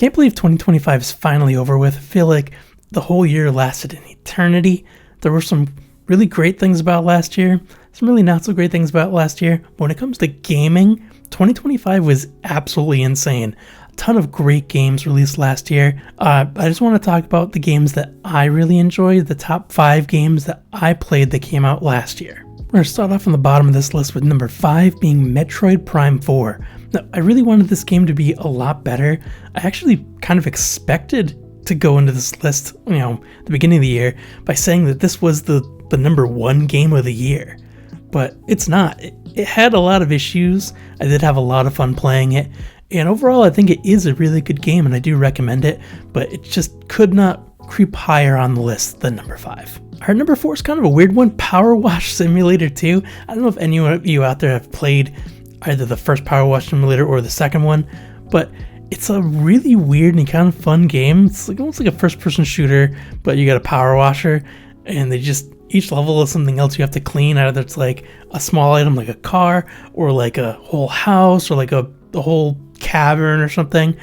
Can't believe 2025 is finally over with. I feel like the whole year lasted an eternity. There were some really great things about last year, some really not so great things about last year. But when it comes to gaming, 2025 was absolutely insane. A ton of great games released last year. I just want to talk about the games that I really enjoyed, the top 5 games that I played that came out last year. We're going to start off on the bottom of this list with number 5 being Metroid Prime 4. Now, I really wanted this game to be a lot better. I actually kind of expected to go into this list, the beginning of the year, by saying that this was the number 1 game of the year. But it's not. It had a lot of issues. I did have a lot of fun playing it. And overall, I think it is a really good game, and I do recommend it. But it just could not creep higher on the list than number 5. Our number 4 is kind of a weird one, Power Wash Simulator 2. I don't know if any of you out there have played either the first Power Wash Simulator or the second one, but it's a really weird and kind of fun game. It's like almost like a first-person shooter, but you got a power washer, and each level is something else you have to clean. Either it's like a small item like a car, or like a whole house, or like a whole cavern or something.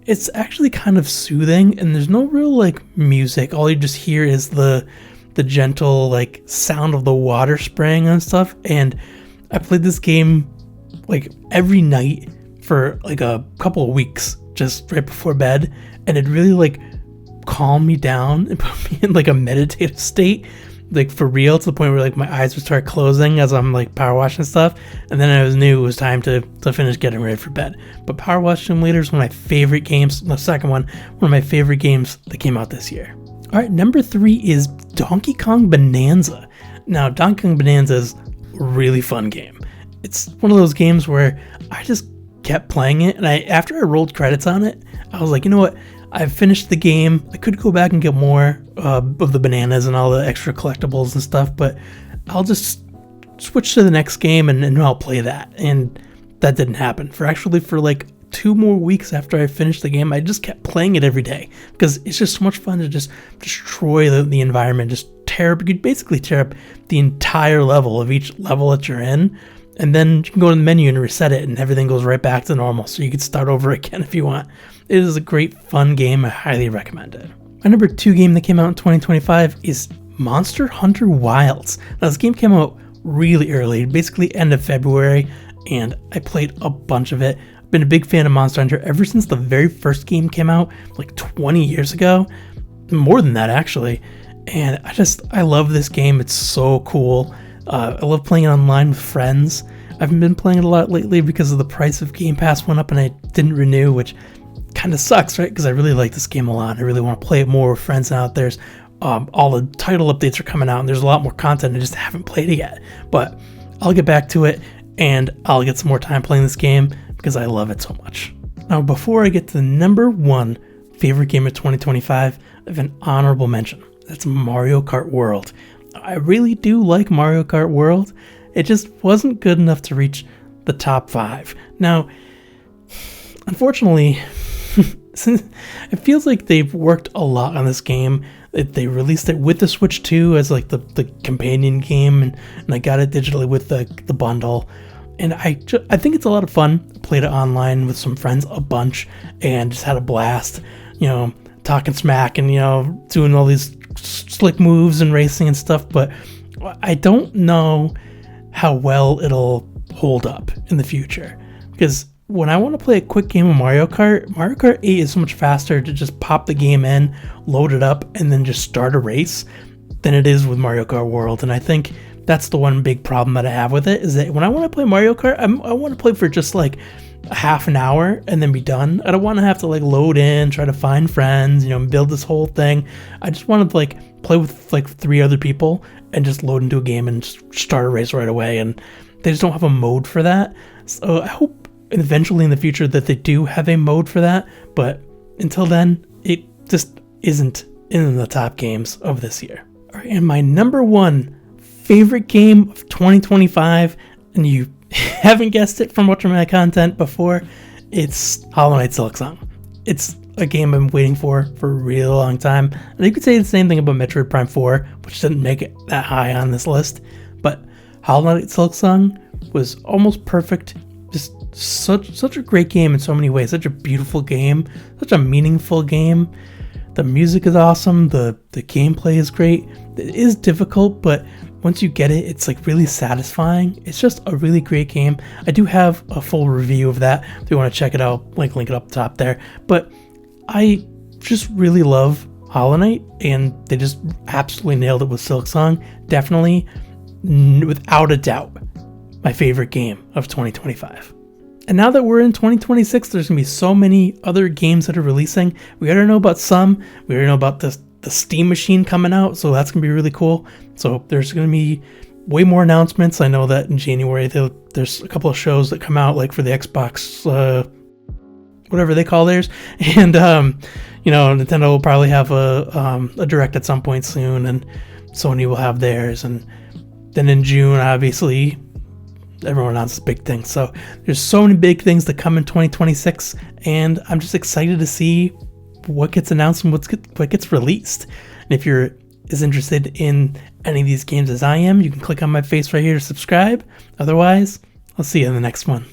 It's actually kind of soothing, and there's no real like music. All you just hear is the gentle like sound of the water spraying and stuff. And I played this game like every night for like a couple of weeks, just right before bed, and it really like calmed me down and put me in like a meditative state, like for real, to the point where like my eyes would start closing as I'm like power washing stuff, and then I knew it was time to finish getting ready for bed. But Power Wash Simulator is one of my favorite games. The second one of my favorite games that came out this year. All right, number 3 is Donkey Kong Bonanza. Now, Donkey Kong Bonanza is a really fun game. It's one of those games where I just kept playing it, and after I rolled credits on it, I was like, you know what? I've finished the game. I could go back and get more of the bananas and all the extra collectibles and stuff, but I'll just switch to the next game and I'll play that. And that didn't happen. For like 2 more weeks after I finished the game, I just kept playing it every day because it's just so much fun to just destroy the environment, you basically tear up the entire level of each level that you're in. And then you can go to the menu and reset it, and everything goes right back to normal, so you can start over again if you want. It is a great, fun game. I highly recommend it. My number 2 game that came out in 2025 is Monster Hunter Wilds. Now, this game came out really early, basically end of February, and I played a bunch of it. I've been a big fan of Monster Hunter ever since the very first game came out, like 20 years ago. More than that, actually. And I love this game. It's so cool. I love playing it online with friends. I haven't been playing it a lot lately because of the price of Game Pass went up and I didn't renew, which kind of sucks, right? Because I really like this game a lot. I really want to play it more with friends now that there's all the title updates are coming out and there's a lot more content. I just haven't played it yet. But I'll get back to it and I'll get some more time playing this game because I love it so much. Now, before I get to the number 1 favorite game of 2025, I have an honorable mention. That's Mario Kart World. I really do like Mario Kart World. It just wasn't good enough to reach the top 5. Now, unfortunately, it feels like they've worked a lot on this game. They released it with the Switch 2 as like the companion game, and I got it digitally with the bundle. And I think it's a lot of fun. Played it online with some friends a bunch and just had a blast, talking smack and, doing all these slick moves and racing and stuff. But I don't know how well it'll hold up in the future, because when I want to play a quick game of Mario Kart 8 is so much faster to just pop the game in, load it up, and then just start a race than it is with Mario Kart World. And I think that's the one big problem that I have with it, is that when I want to play Mario Kart, I want to play for just like a half an hour and then be done. I don't want to have to like load in, try to find friends, build this whole thing. I just want to like play with like 3 other people and just load into a game and just start a race right away. And they just don't have a mode for that. So I hope eventually in the future that they do have a mode for that. But until then, it just isn't in the top games of this year. All right, and my number 1 favorite game of 2025, and you haven't guessed it from watching my content before, it's Hollow Knight Silksong. It's a game I've been waiting for a really long time. And you could say the same thing about Metroid Prime 4, which didn't make it that high on this list. But Hollow Knight Silksong was almost perfect. Just such a great game in so many ways. Such a beautiful game, such a meaningful game. The music is awesome. The gameplay is great. It is difficult, but once you get it, it's like really satisfying. It's just a really great game. I do have a full review of that if you want to check it out. Link it up top there. But I just really love Hollow Knight, and they just absolutely nailed it with Silksong. Definitely, without a doubt, my favorite game of 2025. And now that we're in 2026, there's going to be so many other games that are releasing. We already know about some. We already know about the Steam Machine coming out, so that's going to be really cool. So there's going to be way more announcements. I know that in January, there's a couple of shows that come out, like for the Xbox, whatever they call theirs. And, Nintendo will probably have a Direct at some point soon, and Sony will have theirs. And then in June, obviously, everyone announces big things. So there's so many big things that come in 2026, and I'm just excited to see what gets announced and what gets released. And if you're as interested in any of these games as I am, you can click on my face right here to subscribe. Otherwise, I'll see you in the next one.